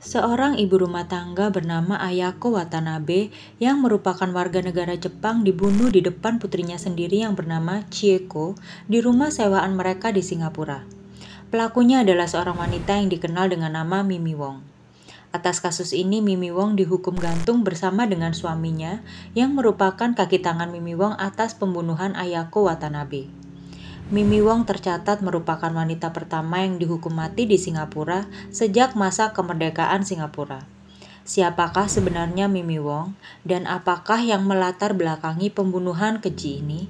Seorang ibu rumah tangga bernama Ayako Watanabe yang merupakan warga negara Jepang dibunuh di depan putrinya sendiri yang bernama Chieko di rumah sewaan mereka di Singapura. Pelakunya adalah seorang wanita yang dikenal dengan nama Mimi Wong. Atas kasus ini, Mimi Wong dihukum gantung bersama dengan suaminya yang merupakan kaki tangan Mimi Wong atas pembunuhan Ayako Watanabe. Mimi Wong tercatat merupakan wanita pertama yang dihukum mati di Singapura sejak masa kemerdekaan Singapura. Siapakah sebenarnya Mimi Wong dan apakah yang melatar belakangi pembunuhan keji ini?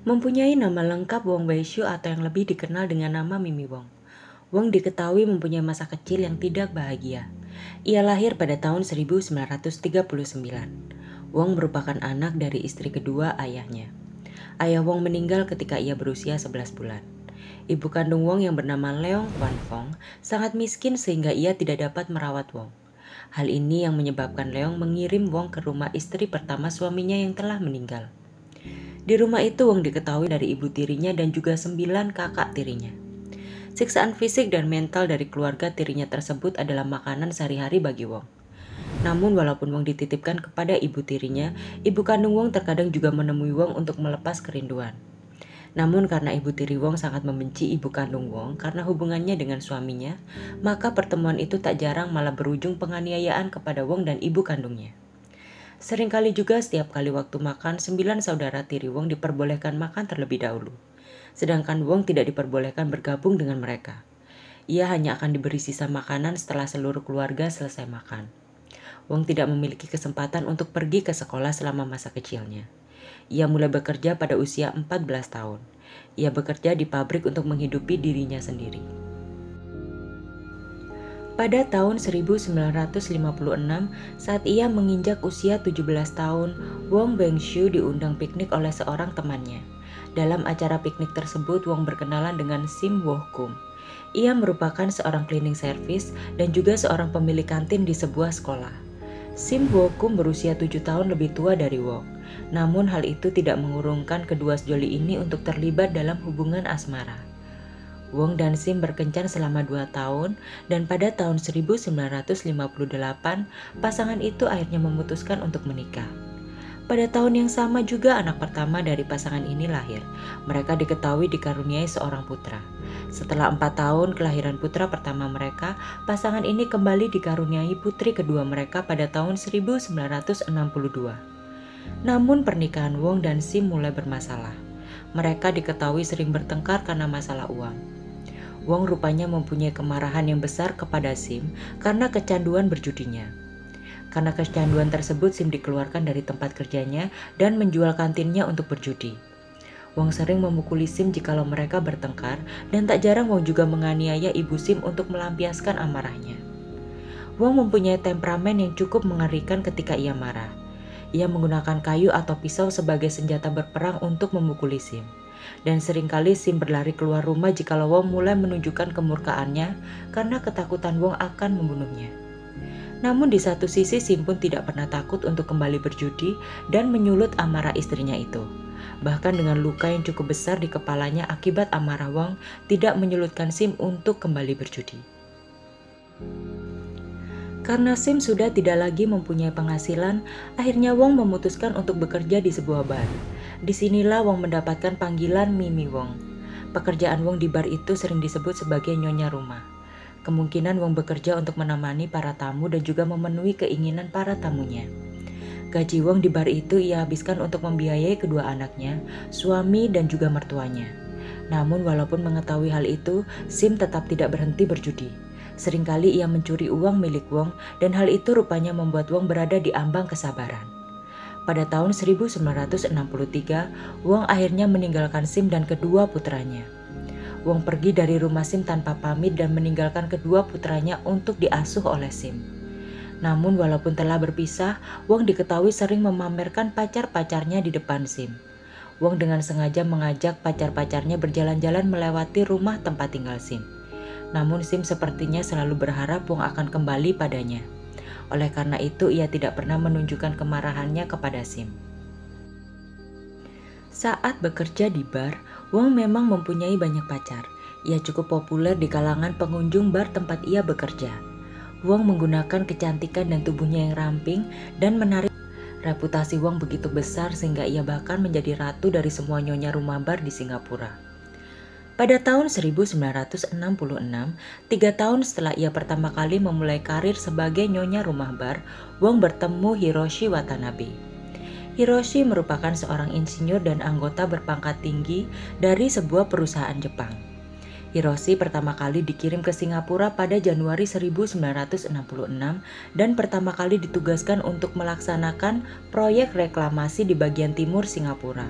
Mempunyai nama lengkap Wong Wei-shu atau yang lebih dikenal dengan nama Mimi Wong. Wong diketahui mempunyai masa kecil yang tidak bahagia. Ia lahir pada tahun 1939. Wong merupakan anak dari istri kedua ayahnya. Ayah Wong meninggal ketika ia berusia 11 bulan. Ibu kandung Wong yang bernama Leong Kwan Fong sangat miskin sehingga ia tidak dapat merawat Wong. Hal ini yang menyebabkan Leong mengirim Wong ke rumah istri pertama suaminya yang telah meninggal. Di rumah itu Wong diketahui dari ibu tirinya dan juga 9 kakak tirinya. Siksaan fisik dan mental dari keluarga tirinya tersebut adalah makanan sehari-hari bagi Wong. Namun walaupun Wong dititipkan kepada ibu tirinya, ibu kandung Wong terkadang juga menemui Wong untuk melepas kerinduan. Namun karena ibu tiri Wong sangat membenci ibu kandung Wong karena hubungannya dengan suaminya, maka pertemuan itu tak jarang malah berujung penganiayaan kepada Wong dan ibu kandungnya. Seringkali juga setiap kali waktu makan, 9 saudara tiri Wong diperbolehkan makan terlebih dahulu. Sedangkan Wong tidak diperbolehkan bergabung dengan mereka. Ia hanya akan diberi sisa makanan setelah seluruh keluarga selesai makan. Wong tidak memiliki kesempatan untuk pergi ke sekolah selama masa kecilnya. Ia mulai bekerja pada usia 14 tahun. Ia bekerja di pabrik untuk menghidupi dirinya sendiri. Pada tahun 1956, saat ia menginjak usia 17 tahun, Wong Wei-shu diundang piknik oleh seorang temannya. Dalam acara piknik tersebut, Wong berkenalan dengan Sim Woh-kum. Ia merupakan seorang cleaning service dan juga seorang pemilik kantin di sebuah sekolah. Sim Woh-kum berusia 7 tahun lebih tua dari Wong. Namun hal itu tidak mengurungkan kedua sejoli ini untuk terlibat dalam hubungan asmara. Wong dan Sim berkencan selama 2 tahun dan pada tahun 1958 pasangan itu akhirnya memutuskan untuk menikah. Pada tahun yang sama juga anak pertama dari pasangan ini lahir. Mereka diketahui dikaruniai seorang putra. Setelah 4 tahun kelahiran putra pertama mereka, pasangan ini kembali dikaruniai putri kedua mereka pada tahun 1962. Namun pernikahan Wong dan Sim mulai bermasalah. Mereka diketahui sering bertengkar karena masalah uang. Wong rupanya mempunyai kemarahan yang besar kepada Sim karena kecanduan berjudinya. Karena kecanduan tersebut, Sim dikeluarkan dari tempat kerjanya dan menjual kantinnya untuk berjudi. Wong sering memukuli Sim jikalau mereka bertengkar dan tak jarang Wong juga menganiaya ibu Sim untuk melampiaskan amarahnya. Wong mempunyai temperamen yang cukup mengerikan ketika ia marah. Ia menggunakan kayu atau pisau sebagai senjata berperang untuk memukuli Sim. Dan seringkali Sim berlari keluar rumah jikalau Wong mulai menunjukkan kemurkaannya karena ketakutan Wong akan membunuhnya. Namun di satu sisi Sim pun tidak pernah takut untuk kembali berjudi dan menyulut amarah istrinya itu. Bahkan dengan luka yang cukup besar di kepalanya akibat amarah Wong tidak menyulutkan Sim untuk kembali berjudi. Karena Sim sudah tidak lagi mempunyai penghasilan, akhirnya Wong memutuskan untuk bekerja di sebuah bar. Disinilah Wong mendapatkan panggilan Mimi Wong. Pekerjaan Wong di bar itu sering disebut sebagai nyonya rumah. Kemungkinan Wong bekerja untuk menemani para tamu dan juga memenuhi keinginan para tamunya. Gaji Wong di bar itu ia habiskan untuk membiayai kedua anaknya, suami dan juga mertuanya. Namun walaupun mengetahui hal itu, Sim tetap tidak berhenti berjudi. Seringkali ia mencuri uang milik Wong dan hal itu rupanya membuat Wong berada di ambang kesabaran. Pada tahun 1963, Wong akhirnya meninggalkan Sim dan kedua putranya. Wong pergi dari rumah Sim tanpa pamit dan meninggalkan kedua putranya untuk diasuh oleh Sim. Namun walaupun telah berpisah, Wong diketahui sering memamerkan pacar-pacarnya di depan Sim. Wong dengan sengaja mengajak pacar-pacarnya berjalan-jalan melewati rumah tempat tinggal Sim. Namun Sim sepertinya selalu berharap Wong akan kembali padanya. Oleh karena itu, ia tidak pernah menunjukkan kemarahannya kepada Sim. Saat bekerja di bar, Wong memang mempunyai banyak pacar. Ia cukup populer di kalangan pengunjung bar tempat ia bekerja. Wong menggunakan kecantikan dan tubuhnya yang ramping dan menarik. Reputasi Wong begitu besar sehingga ia bahkan menjadi ratu dari semua nyonya rumah bar di Singapura. Pada tahun 1966, 3 tahun setelah ia pertama kali memulai karir sebagai nyonya rumah bar, Wong bertemu Hiroshi Watanabe. Hiroshi merupakan seorang insinyur dan anggota berpangkat tinggi dari sebuah perusahaan Jepang. Hiroshi pertama kali dikirim ke Singapura pada Januari 1966 dan pertama kali ditugaskan untuk melaksanakan proyek reklamasi di bagian timur Singapura.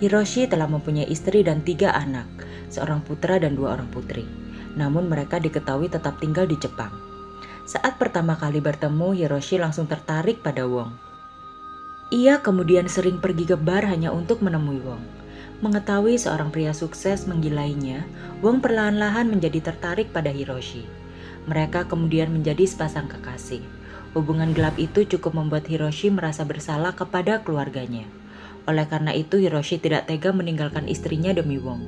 Hiroshi telah mempunyai istri dan 3 anak, seorang putra dan 2 orang putri. Namun mereka diketahui tetap tinggal di Jepang. Saat pertama kali bertemu, Hiroshi langsung tertarik pada Wong. Ia kemudian sering pergi ke bar hanya untuk menemui Wong. Mengetahui seorang pria sukses menggilainya, Wong perlahan-lahan menjadi tertarik pada Hiroshi. Mereka kemudian menjadi sepasang kekasih. Hubungan gelap itu cukup membuat Hiroshi merasa bersalah kepada keluarganya. Oleh karena itu, Hiroshi tidak tega meninggalkan istrinya demi Wong,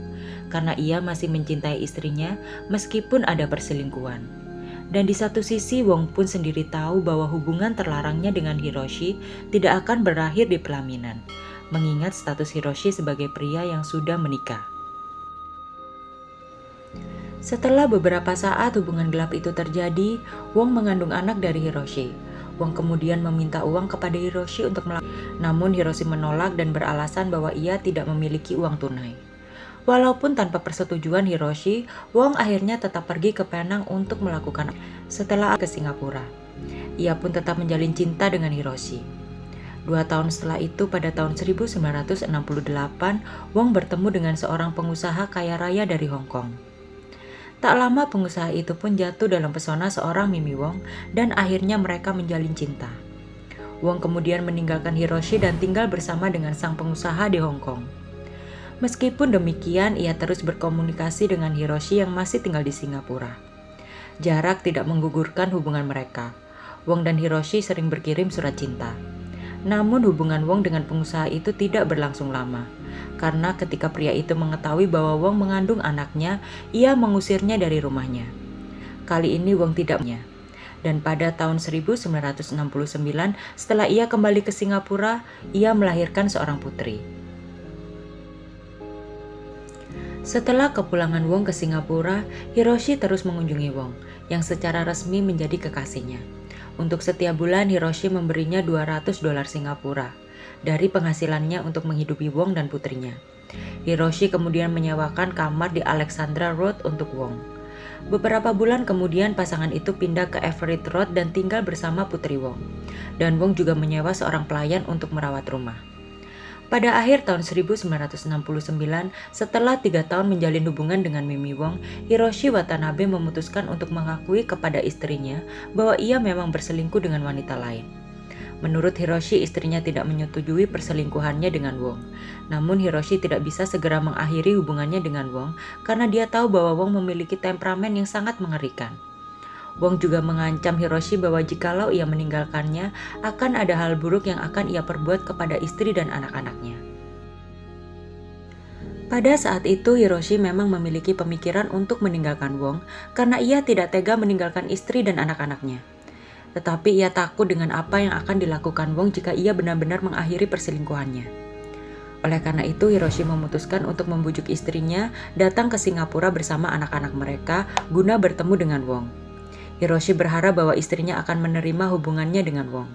karena ia masih mencintai istrinya meskipun ada perselingkuhan. Dan di satu sisi, Wong pun sendiri tahu bahwa hubungan terlarangnya dengan Hiroshi tidak akan berakhir di pelaminan, mengingat status Hiroshi sebagai pria yang sudah menikah. Setelah beberapa saat hubungan gelap itu terjadi, Wong mengandung anak dari Hiroshi. Wong kemudian meminta uang kepada Hiroshi untuk namun Hiroshi menolak dan beralasan bahwa ia tidak memiliki uang tunai. Walaupun tanpa persetujuan Hiroshi, Wong akhirnya tetap pergi ke Penang untuk melakukan setelah ke Singapura. Ia pun tetap menjalin cinta dengan Hiroshi. 2 tahun setelah itu, pada tahun 1968, Wong bertemu dengan seorang pengusaha kaya raya dari Hong Kong. Tak lama pengusaha itu pun jatuh dalam pesona seorang Mimi Wong dan akhirnya mereka menjalin cinta. Wong kemudian meninggalkan Hiroshi dan tinggal bersama dengan sang pengusaha di Hong Kong. Meskipun demikian, ia terus berkomunikasi dengan Hiroshi yang masih tinggal di Singapura. Jarak tidak menggugurkan hubungan mereka. Wong dan Hiroshi sering berkirim surat cinta. Namun hubungan Wong dengan pengusaha itu tidak berlangsung lama. Karena ketika pria itu mengetahui bahwa Wong mengandung anaknya, ia mengusirnya dari rumahnya. Kali ini Wong tidak punya. Dan pada tahun 1969, setelah ia kembali ke Singapura, ia melahirkan seorang putri. Setelah kepulangan Wong ke Singapura, Hiroshi terus mengunjungi Wong, yang secara resmi menjadi kekasihnya. Untuk setiap bulan, Hiroshi memberinya $200 Singapura dari penghasilannya untuk menghidupi Wong dan putrinya. Hiroshi kemudian menyewakan kamar di Alexandra Road untuk Wong. Beberapa bulan kemudian pasangan itu pindah ke Everett Road dan tinggal bersama putri Wong. Dan Wong juga menyewa seorang pelayan untuk merawat rumah. Pada akhir tahun 1969, setelah 3 tahun menjalin hubungan dengan Mimi Wong, Hiroshi Watanabe memutuskan untuk mengakui kepada istrinya bahwa ia memang berselingkuh dengan wanita lain. Menurut Hiroshi, istrinya tidak menyetujui perselingkuhannya dengan Wong. Namun Hiroshi tidak bisa segera mengakhiri hubungannya dengan Wong karena dia tahu bahwa Wong memiliki temperamen yang sangat mengerikan. Wong juga mengancam Hiroshi bahwa jikalau ia meninggalkannya, akan ada hal buruk yang akan ia perbuat kepada istri dan anak-anaknya. Pada saat itu, Hiroshi memang memiliki pemikiran untuk meninggalkan Wong karena ia tidak tega meninggalkan istri dan anak-anaknya. Tetapi ia takut dengan apa yang akan dilakukan Wong jika ia benar-benar mengakhiri perselingkuhannya. Oleh karena itu, Hiroshi memutuskan untuk membujuk istrinya datang ke Singapura bersama anak-anak mereka guna bertemu dengan Wong. Hiroshi berharap bahwa istrinya akan menerima hubungannya dengan Wong.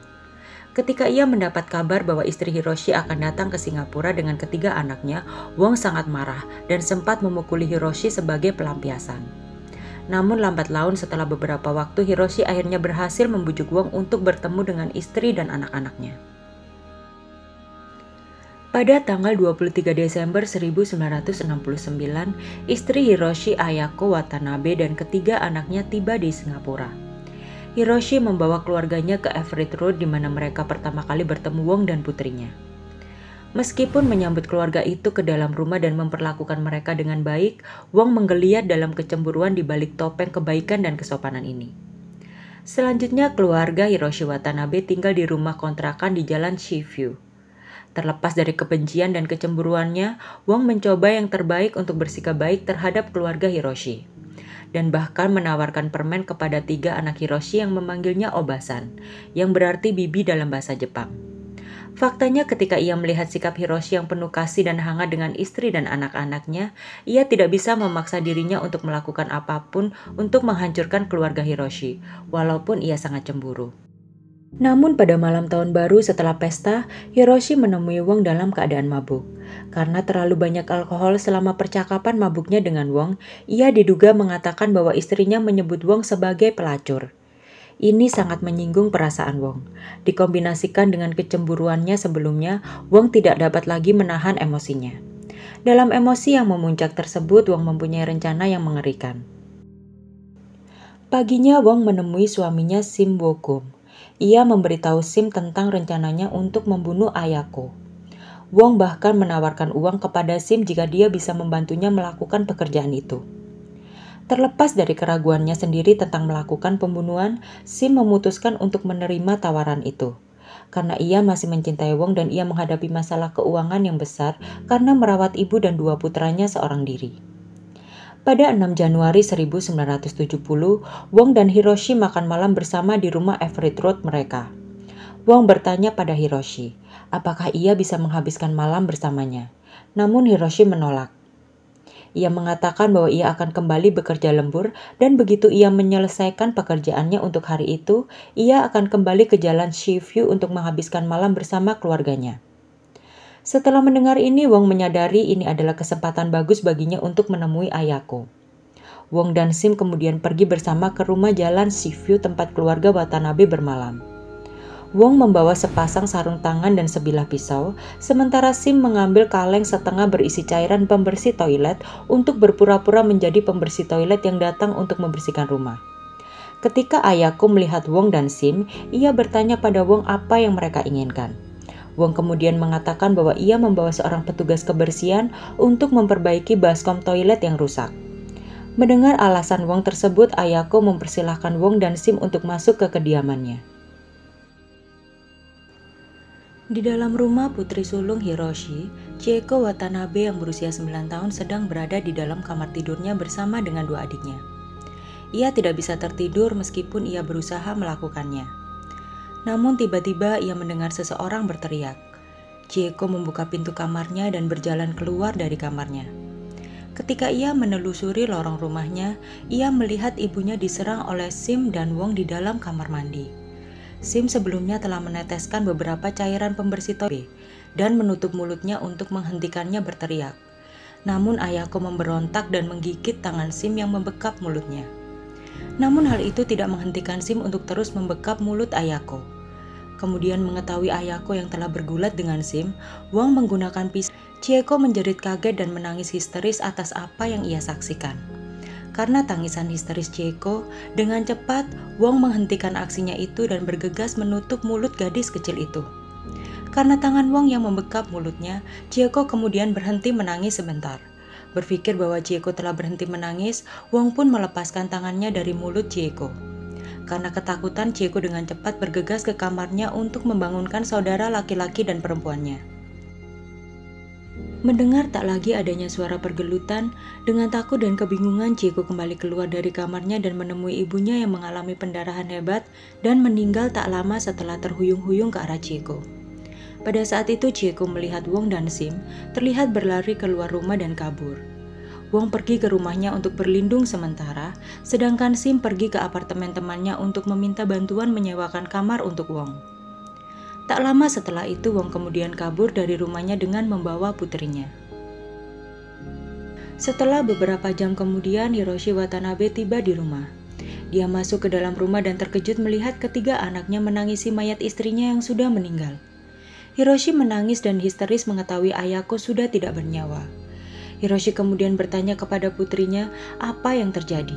Ketika ia mendapat kabar bahwa istri Hiroshi akan datang ke Singapura dengan ketiga anaknya, Wong sangat marah dan sempat memukuli Hiroshi sebagai pelampiasan. Namun lambat laun setelah beberapa waktu, Hiroshi akhirnya berhasil membujuk Wong untuk bertemu dengan istri dan anak-anaknya. Pada tanggal 23 Desember 1969, istri Hiroshi, Ayako Watanabe, dan ketiga anaknya tiba di Singapura. Hiroshi membawa keluarganya ke Everett Road di mana mereka pertama kali bertemu Wong dan putrinya. Meskipun menyambut keluarga itu ke dalam rumah dan memperlakukan mereka dengan baik, Wong menggeliat dalam kecemburuan di balik topeng kebaikan dan kesopanan ini. Selanjutnya, keluarga Hiroshi Watanabe tinggal di rumah kontrakan di Jalan Shivyu. Terlepas dari kebencian dan kecemburuannya, Wong mencoba yang terbaik untuk bersikap baik terhadap keluarga Hiroshi. Dan bahkan menawarkan permen kepada 3 anak Hiroshi yang memanggilnya Obasan, yang berarti bibi dalam bahasa Jepang. Faktanya ketika ia melihat sikap Hiroshi yang penuh kasih dan hangat dengan istri dan anak-anaknya, ia tidak bisa memaksa dirinya untuk melakukan apapun untuk menghancurkan keluarga Hiroshi, walaupun ia sangat cemburu. Namun pada malam tahun baru setelah pesta, Hiroshi menemui Wong dalam keadaan mabuk. Karena terlalu banyak alkohol selama percakapan mabuknya dengan Wong, ia diduga mengatakan bahwa istrinya menyebut Wong sebagai pelacur. Ini sangat menyinggung perasaan Wong. Dikombinasikan dengan kecemburuannya sebelumnya, Wong tidak dapat lagi menahan emosinya. Dalam emosi yang memuncak tersebut, Wong mempunyai rencana yang mengerikan. Paginya, Wong menemui suaminya Sim Woo-gum. Ia memberitahu Sim tentang rencananya untuk membunuh Ayako. Wong bahkan menawarkan uang kepada Sim jika dia bisa membantunya melakukan pekerjaan itu. Terlepas dari keraguannya sendiri tentang melakukan pembunuhan, Sim memutuskan untuk menerima tawaran itu. Karena ia masih mencintai Wong dan ia menghadapi masalah keuangan yang besar karena merawat ibu dan 2 putranya seorang diri. Pada 6 Januari 1970, Wong dan Hiroshi makan malam bersama di rumah Everett Road mereka. Wong bertanya pada Hiroshi, apakah ia bisa menghabiskan malam bersamanya. Namun Hiroshi menolak. Ia mengatakan bahwa ia akan kembali bekerja lembur dan begitu ia menyelesaikan pekerjaannya untuk hari itu, ia akan kembali ke jalan Shivyu untuk menghabiskan malam bersama keluarganya. Setelah mendengar ini, Wong menyadari ini adalah kesempatan bagus baginya untuk menemui Ayako. Wong dan Sim kemudian pergi bersama ke rumah jalan Shivyu tempat keluarga Watanabe bermalam. Wong membawa sepasang sarung tangan dan sebilah pisau, sementara Sim mengambil kaleng setengah berisi cairan pembersih toilet untuk berpura-pura menjadi pembersih toilet yang datang untuk membersihkan rumah. Ketika Ayako melihat Wong dan Sim, ia bertanya pada Wong apa yang mereka inginkan. Wong kemudian mengatakan bahwa ia membawa seorang petugas kebersihan untuk memperbaiki baskom toilet yang rusak. Mendengar alasan Wong tersebut, Ayako mempersilahkan Wong dan Sim untuk masuk ke kediamannya. Di dalam rumah putri sulung Hiroshi, Chieko Watanabe yang berusia 9 tahun sedang berada di dalam kamar tidurnya bersama dengan 2 adiknya. Ia tidak bisa tertidur meskipun ia berusaha melakukannya. Namun tiba-tiba ia mendengar seseorang berteriak. Chieko membuka pintu kamarnya dan berjalan keluar dari kamarnya. Ketika ia menelusuri lorong rumahnya, ia melihat ibunya diserang oleh Sim dan Wong di dalam kamar mandi. Sim sebelumnya telah meneteskan beberapa cairan pembersih toilet dan menutup mulutnya untuk menghentikannya berteriak. Namun Ayako memberontak dan menggigit tangan Sim yang membekap mulutnya. Namun hal itu tidak menghentikan Sim untuk terus membekap mulut Ayako. Kemudian mengetahui Ayako yang telah bergulat dengan Sim, Wong menggunakan pisau. Chieko menjerit kaget dan menangis histeris atas apa yang ia saksikan. Karena tangisan histeris Chieko, dengan cepat Wong menghentikan aksinya itu dan bergegas menutup mulut gadis kecil itu. Karena tangan Wong yang membekap mulutnya, Chieko kemudian berhenti menangis sebentar. Berpikir bahwa Chieko telah berhenti menangis, Wong pun melepaskan tangannya dari mulut Chieko. Karena ketakutan, Chieko dengan cepat bergegas ke kamarnya untuk membangunkan saudara laki-laki dan perempuannya. Mendengar tak lagi adanya suara pergelutan, dengan takut dan kebingungan Chieko kembali keluar dari kamarnya dan menemui ibunya yang mengalami pendarahan hebat dan meninggal tak lama setelah terhuyung-huyung ke arah Chieko. Pada saat itu Chieko melihat Wong dan Sim terlihat berlari keluar rumah dan kabur. Wong pergi ke rumahnya untuk berlindung sementara, sedangkan Sim pergi ke apartemen temannya untuk meminta bantuan menyewakan kamar untuk Wong. Tak lama setelah itu, Wong kemudian kabur dari rumahnya dengan membawa putrinya. Setelah beberapa jam kemudian, Hiroshi Watanabe tiba di rumah. Dia masuk ke dalam rumah dan terkejut melihat ketiga anaknya menangisi mayat istrinya yang sudah meninggal. Hiroshi menangis dan histeris mengetahui Ayako sudah tidak bernyawa. Hiroshi kemudian bertanya kepada putrinya apa yang terjadi.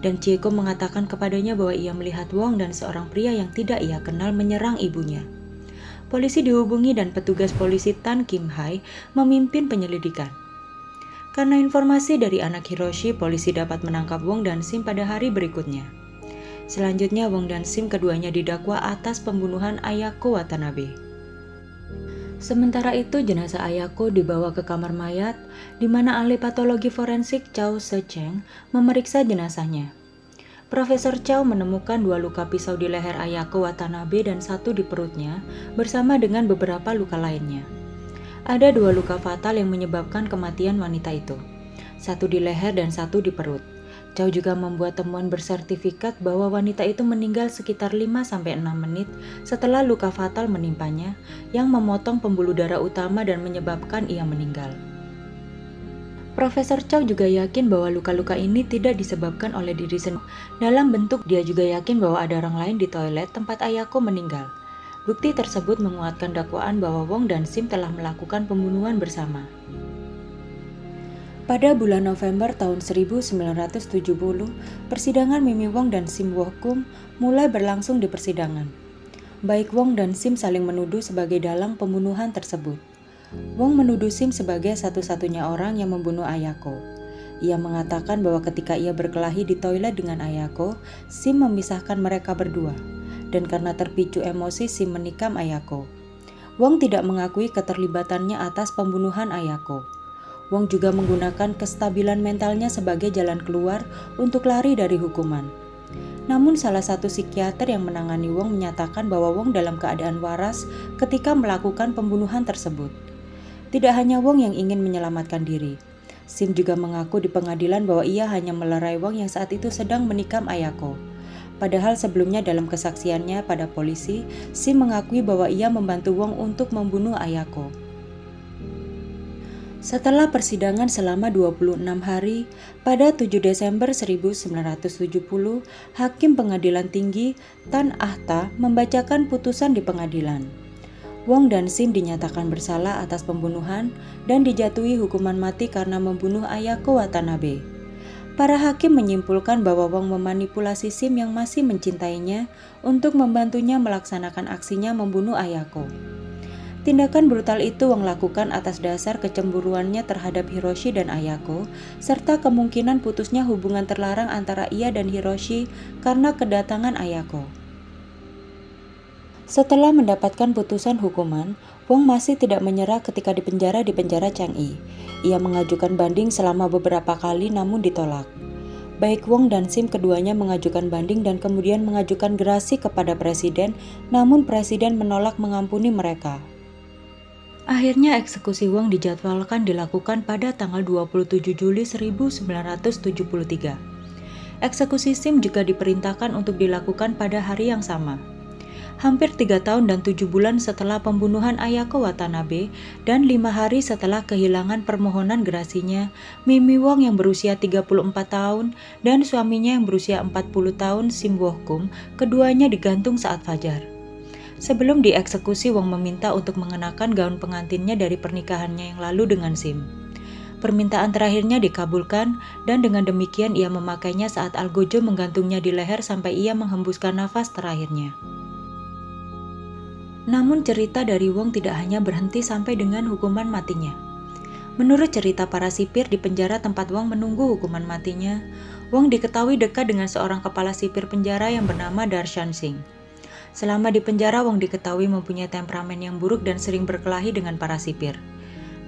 Dan Chieko mengatakan kepadanya bahwa ia melihat Wong dan seorang pria yang tidak ia kenal menyerang ibunya. Polisi dihubungi dan petugas polisi Tan Kim Hai memimpin penyelidikan. Karena informasi dari anak Hiroshi, polisi dapat menangkap Wong dan Sim pada hari berikutnya. Selanjutnya Wong dan Sim keduanya didakwa atas pembunuhan Ayako Watanabe. Sementara itu jenazah Ayako dibawa ke kamar mayat di mana ahli patologi forensik Chow Se-cheng memeriksa jenazahnya. Profesor Chow menemukan 2 luka pisau di leher Ayako Watanabe dan 1 di perutnya bersama dengan beberapa luka lainnya. Ada 2 luka fatal yang menyebabkan kematian wanita itu, 1 di leher dan 1 di perut. Chow juga membuat temuan bersertifikat bahwa wanita itu meninggal sekitar 5-6 menit setelah luka fatal menimpanya yang memotong pembuluh darah utama dan menyebabkan ia meninggal. Profesor Chow juga yakin bahwa luka-luka ini tidak disebabkan oleh diri sendiri. Dalam bentuk, dia juga yakin bahwa ada orang lain di toilet tempat Ayako meninggal. Bukti tersebut menguatkan dakwaan bahwa Wong dan Sim telah melakukan pembunuhan bersama. Pada bulan November tahun 1970, persidangan Mimi Wong dan Sim Woh-kum mulai berlangsung di persidangan. Baik Wong dan Sim saling menuduh sebagai dalang pembunuhan tersebut. Wong menuduh Sim sebagai satu-satunya orang yang membunuh Ayako. Ia mengatakan bahwa ketika ia berkelahi di toilet dengan Ayako, Sim memisahkan mereka berdua. Dan karena terpicu emosi, Sim menikam Ayako. Wong tidak mengakui keterlibatannya atas pembunuhan Ayako. Wong juga menggunakan kestabilan mentalnya sebagai jalan keluar untuk lari dari hukuman. Namun salah satu psikiater yang menangani Wong menyatakan bahwa Wong dalam keadaan waras ketika melakukan pembunuhan tersebut. Tidak hanya Wong yang ingin menyelamatkan diri. Sim juga mengaku di pengadilan bahwa ia hanya melerai Wong yang saat itu sedang menikam Ayako. Padahal sebelumnya dalam kesaksiannya pada polisi, Sim mengakui bahwa ia membantu Wong untuk membunuh Ayako. Setelah persidangan selama 26 hari, pada 7 Desember 1970, Hakim Pengadilan Tinggi Tan Ah-ta membacakan putusan di pengadilan. Wong dan Sim dinyatakan bersalah atas pembunuhan dan dijatuhi hukuman mati karena membunuh Ayako Watanabe. Para hakim menyimpulkan bahwa Wong memanipulasi Sim yang masih mencintainya untuk membantunya melaksanakan aksinya membunuh Ayako. Tindakan brutal itu Wong lakukan atas dasar kecemburuannya terhadap Hiroshi dan Ayako, serta kemungkinan putusnya hubungan terlarang antara ia dan Hiroshi karena kedatangan Ayako. Setelah mendapatkan putusan hukuman, Wong masih tidak menyerah ketika dipenjara di penjara Chang'i. Ia mengajukan banding selama beberapa kali namun ditolak. Baik Wong dan Sim keduanya mengajukan banding dan kemudian mengajukan gerasi kepada presiden, namun presiden menolak mengampuni mereka. Akhirnya eksekusi Wong dijadwalkan dilakukan pada tanggal 27 Juli 1973. Eksekusi Sim juga diperintahkan untuk dilakukan pada hari yang sama. Hampir 3 tahun dan 7 bulan setelah pembunuhan Ayako Watanabe dan 5 hari setelah kehilangan permohonan gerasinya, Mimi Wong yang berusia 34 tahun dan suaminya yang berusia 40 tahun Sim Woh-kum, keduanya digantung saat fajar. Sebelum dieksekusi, Wong meminta untuk mengenakan gaun pengantinnya dari pernikahannya yang lalu dengan Sim. Permintaan terakhirnya dikabulkan dan dengan demikian ia memakainya saat algojo menggantungnya di leher sampai ia menghembuskan nafas terakhirnya. Namun cerita dari Wong tidak hanya berhenti sampai dengan hukuman matinya. Menurut cerita para sipir di penjara tempat Wong menunggu hukuman matinya, Wong diketahui dekat dengan seorang kepala sipir penjara yang bernama Darshan Singh. Selama di penjara, Wong diketahui mempunyai temperamen yang buruk dan sering berkelahi dengan para sipir.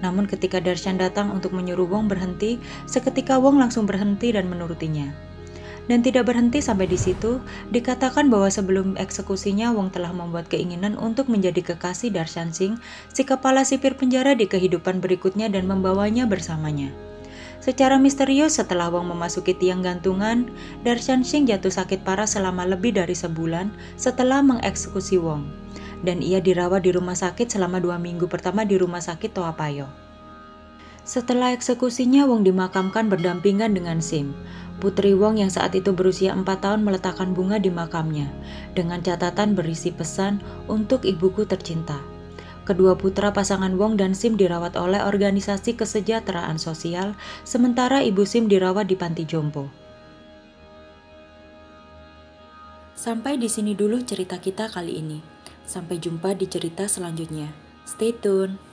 Namun ketika Darshan datang untuk menyuruh Wong berhenti, seketika Wong langsung berhenti dan menurutinya. Dan tidak berhenti sampai di situ, dikatakan bahwa sebelum eksekusinya Wong telah membuat keinginan untuk menjadi kekasih Darshan Singh, si kepala sipir penjara di kehidupan berikutnya dan membawanya bersamanya. Secara misterius setelah Wong memasuki tiang gantungan, Darshan Singh jatuh sakit parah selama lebih dari sebulan setelah mengeksekusi Wong. Dan ia dirawat di rumah sakit selama 2 minggu pertama di rumah sakit Toa Payoh. Setelah eksekusinya, Wong dimakamkan berdampingan dengan Sim. Putri Wong yang saat itu berusia 4 tahun meletakkan bunga di makamnya, dengan catatan berisi pesan untuk ibuku tercinta. Kedua putra pasangan Wong dan Sim dirawat oleh organisasi kesejahteraan sosial, sementara ibu Sim dirawat di panti jompo. Sampai di sini dulu cerita kita kali ini. Sampai jumpa di cerita selanjutnya. Stay tune!